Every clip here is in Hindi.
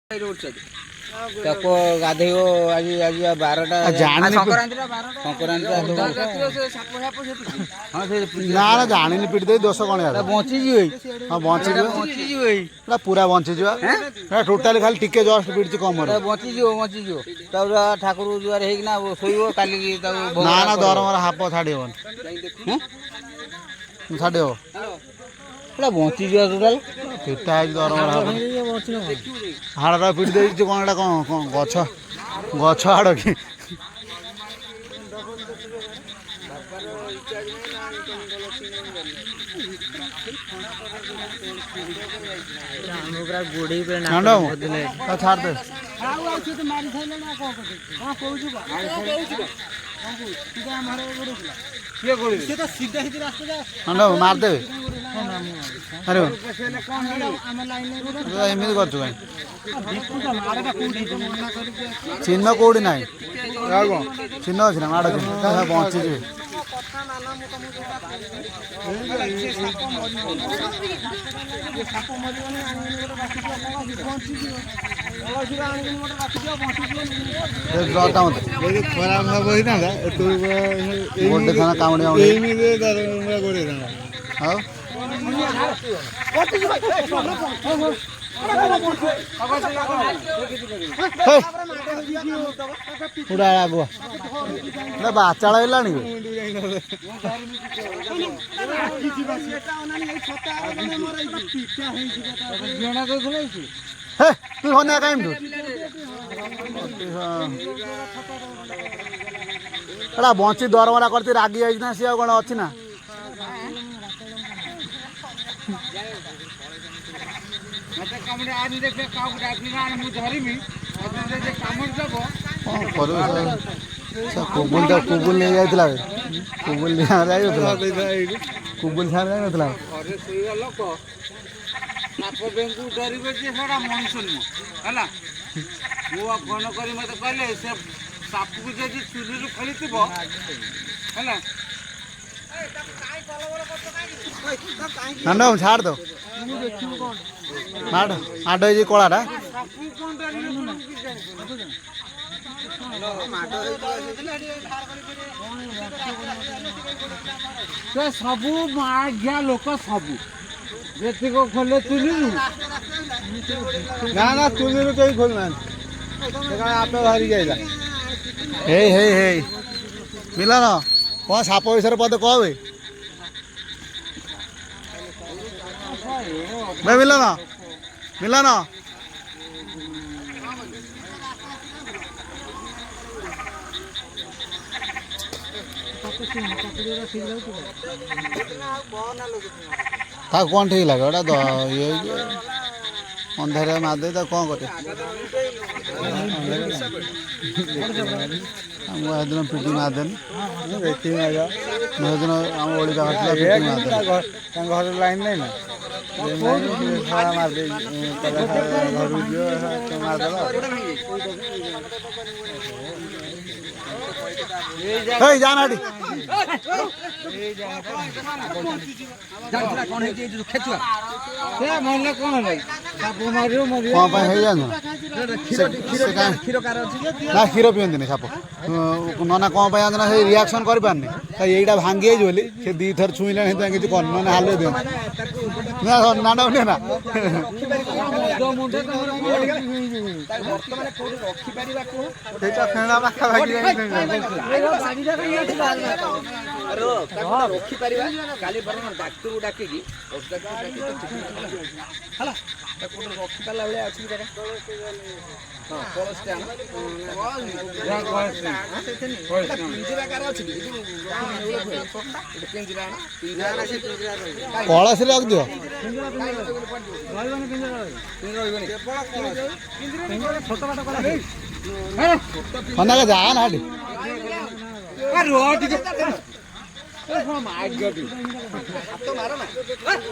गाधे आज आज 12टा संक्रांति ना जानी पिट दे दोष कौन बची हाँ बची पूरा बची टोटाली खाली टिके जस्ट पिट कम बची ठाकुर जुआर होना शोब काली ना ना दरमार हाप छाड़ छाड़ बची टोटाल पिटा दरमार हाड़ा पिट दे कौन कौन गछ गछ हाड़ कि छाड़ दे मार दे अरे एमती कर चिन्ह कौटी ना चिन्ह अच्छी ना माड़ बची खराब गोटे थाना कामुड़ी पूरा आगुआ बाचाड़ है तू होने कहीं बंची दरमारा करती रागी जाइना सी कौन अच्छी ना कुबुल कुबुल नहीं जाइला कुबुल कुबुल छाड़ा साप बेंगू डरवे मनुष नुह है फोन कर मत कहले से साप को जब चुरी खेली है छाड़ दो माड़ माड़ कलाटा सबू मागिया लोक सबू जी खोले चुनी ना ना चुनी कहीं खोलना आप बाहरी जाइला हे हे हे मिला ना कौन साप विषय पद कह भाई मिला ना कौन ठीक लगे ये अंधार मारदे कौन करे दिन पिटी मारदेन दिन आम ओडी घर लाइन नहीं ना मारदे घर जाना क्षीर पीती साप नना कौन जाना रिएक्शन कर पारनी यहीटा भांगी बोली से दी थर छुईले किसी कर ना हाल दियो ना ना रखिपर काली डाक्तर को डाक रखिपारा भाई अच्छी कलश रख दियो जाना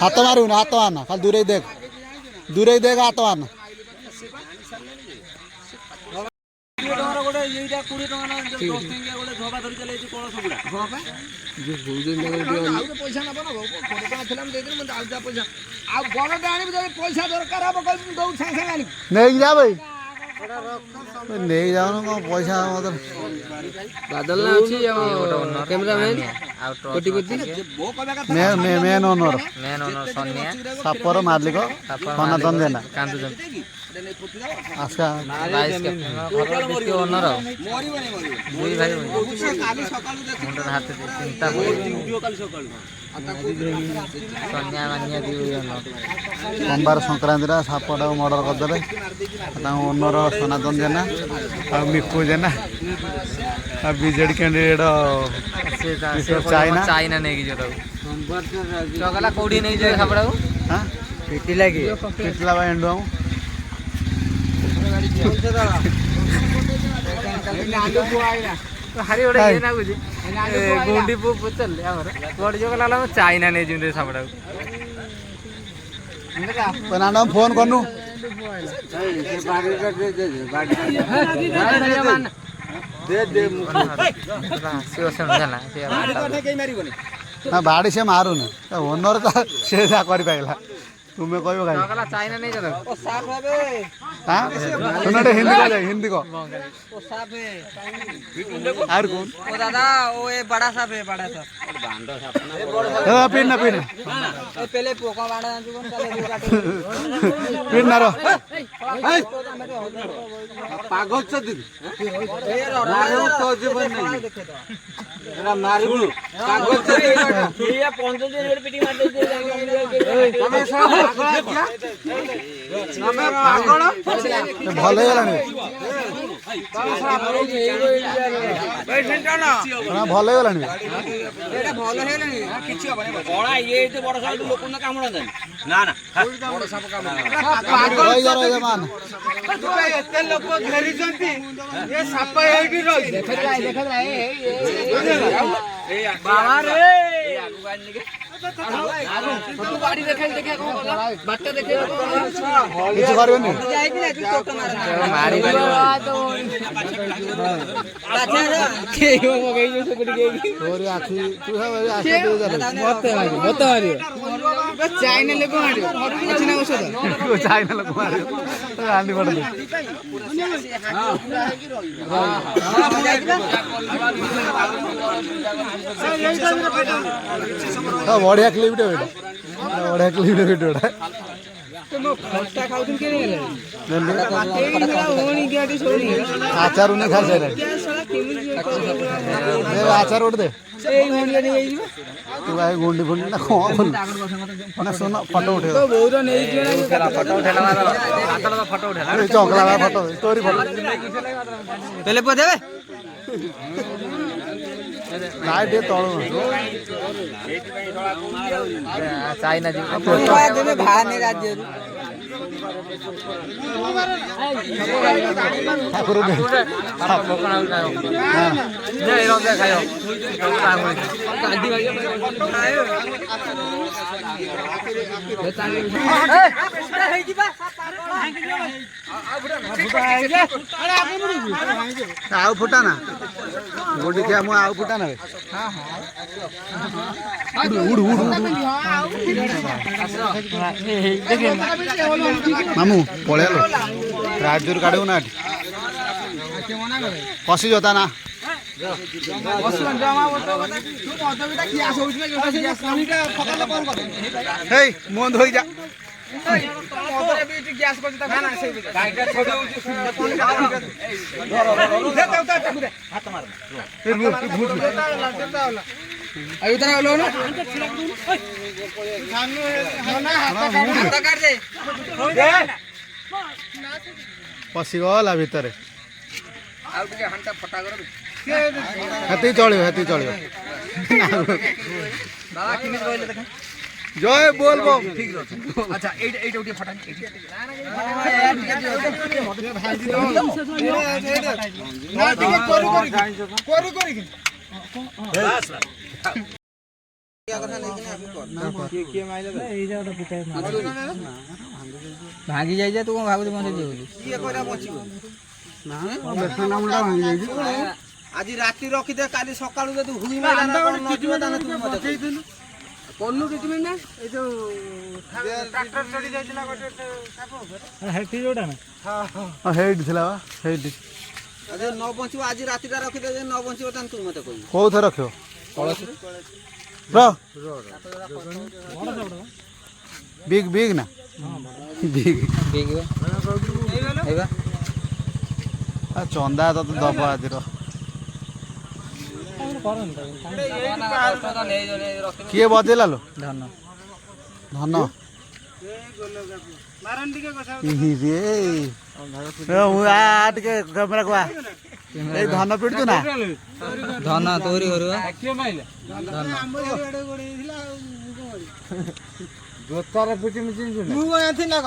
हाथ मारू ना हाथ मारना खाली दूर ही देख हाथ मारना नहीं जा भाई नहीं जाओ ना पैसा मतलब बादल ना अच्छी कैमरामैन कोटिपति मेन ओनर सोनिया सापर मालिक सनातन जेना आस्का वाइस कैप्टन ओनर दुई भाई मुंडर हाथ चिंता सोनिया मानिया दी सोमवार संक्रांति सापटा मर्डर करदे ओनर सनातन जेना मिकु जेना बीजेडी कैंडिडेट चाइना चाइना नहीं की जो चगला कोडी नहीं जो सापड़ा हाँ पिटिला की पिटला भाई एंडू हरी ओडे ये ना बुझी गुंडी पु चल हमर कोड जो गला चाइना नहीं जिंदे सापड़ा नाम फोन करनु ना बाड़ी से मारू ना ओनर तो से कर पाइला तुम्हें कहो कहीं चाइना नहीं जाता ओ साफ है बे हाँ सुनो हिंदी को हिंदी को ओ साफ है और कौन ओ दादा ओ ये बड़ा साफ है बड़ा साफ पिन ना ए पहले पोका बाड़ा जुगन काले काटे पिन ना रो पागल छ दिन ए रो तो जीवन नहीं एरा मारी बोलू पागल छ ये 50 दिन रेड पिटी मार दे हमें पागल भले गलानी भले गलानी एटा भलो हेलानी किछि हबनी बड़ा ये जे बड़ साप लोक न कामड़ा जानी ना ना बड़ साप कामड़ा रही जा मान एते लोक घेरी जंती ये साप एठी रही देख बाबा रे आगु गानी के तू गाड़ी देखे देखे को बात देखे किछ करबे नहीं जाई कि ना तू टोट मार मारी अच्छा के हो गई जो सकड़ी गई तोरी आखी तू है आखी दे जा मत मारी बस चाइना लोग मारियो अच्छी ना औषध चाइना लोग मारे आंधी पड़ गई हां बढ़िया क्लिप दे बेटा बढ़िया क्लिप दे बेटा खट्टा खाउथिन के गेले होनी के सोनी आचार उन्हें खा जाए आचार उठ दे ए होनी नहीं गई तू भाई गुंडी फुंडी ना कौन माने सुन फोटो उठे तो बहुत नहीं किया फोटो उठेला हाथ तो फोटो उठेला चौकला वाला फोटो स्टोरी फोटो पहले पदेबे लाइट ये तळो चाइना जी देबे भार नहीं राज्य ठाकुर दे नहीं रोज खायो कांडी आउ फुटा ना गोडी के मु आउ फुटा ना उड़ उड़ मामू पळेलो राज्यରୁ काढू ना पसी जोता ना हे मोंद होई जा पसी गला भितर हेती चलियो जय बोल बम अच्छा एट उठे फटा भागी जाई जा तू भागु मते जेउ ଆଜି ରାତି ରଖିଦେ କାଲି ସକାଳୁ ଯଦି ହୁଇ ମାଇଲା ନା କଣ ନଯିବ ତାହେଲେ ତୁ ମତେ କହିଥିଲୁ କନୁ ଟ୍ରିଟମେଣ୍ଟ ନା ଏ ଯୋଉ ଟ୍ରାକ୍ଟର ଚଢି ଯାଇଥିଲା ଗୋଟେ ସାପ ଉପରେ ହେଠି ଯୋଉଟା ନା ହଁ ହେଇଠି ଥିଲା ବା ହେଇଠି ଯଦି ନ ବଞ୍ଚିବ ଆଜି ରାତିଟା ରଖିଦେ ଯଦି ନ ବଞ୍ଚିବ ତାହେଲେ ତୁ ମତେ କହିବୁ କୋଉଥରେ ରଖିବ ବିግ ବିଗ ନା ବିଗ ଚନ୍ଦା ତତେ ଦବ ଆଜିର କିଏ ବଜେଇଲା ଲୋ ଧନ ଧନ ଟିକେ କ୍ୟାମେରା କୁଆ ଏଇ ଧନ ପିଟୁଛୁ ନା ଧନ ତୋରି ଘରୁ ଜୋତାରେ ପିଟି ମିଚି ମୁଁ ଥିଲା କ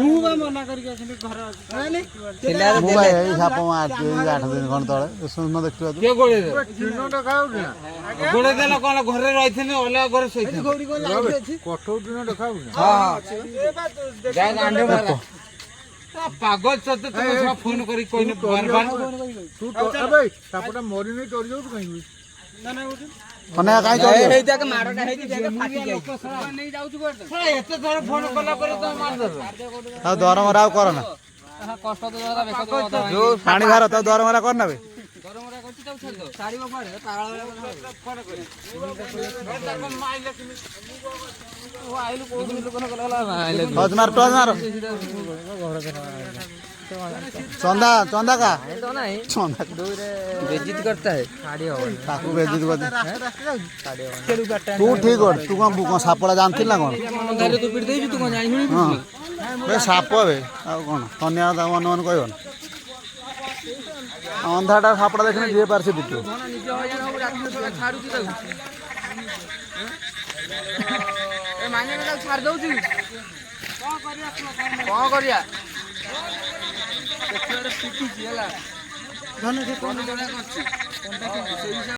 ମୁଁ ଭାଇ ଏଇ ସାପ ମାରିଛି ଏଇ 8 ଦିନ ଖଣ୍ଡେ ତଳେ ଶୁଣ ଦେଖିବା ତୁ ଗୋଡେ ଦେଲ କଣ ଘରେ ରହିଥିଲି ଅଲଗା ଘରେ ଶୋଇଥିଲି ପାଗଳ ତତେ ଫୋନ କରି କହିନି ମରିନି ଚଢି ଯାଉଛୁ କାହିଁକି କନେ କାଇଁ ଚଢି ଏତେ ଥର ଫୋନ କଲା ପରେ ତମେ ମାରିଦେଲ ଆଉ ଦରମରା ଆଉ କର ନା ପାଣି ଭାର ତାଉ ଦରମରା କର ନେବେ टॉर्च मार चंदा चंदा का चंदा बेइज्जत करता है ताकू बेइज्जत कर तू ठीक कर तू कौन सापड़ा जानती ना कौन तू पिट दे तू कौन जानी हां बे साप बे आ कौन तन्या दा मन मन कहन अंधाटा सापड़ा देखने जे पार से पिटो ए माने में छाड़ दउची कोन करिया देखियो रे पिटी छी हला धन से कोन जणा करछि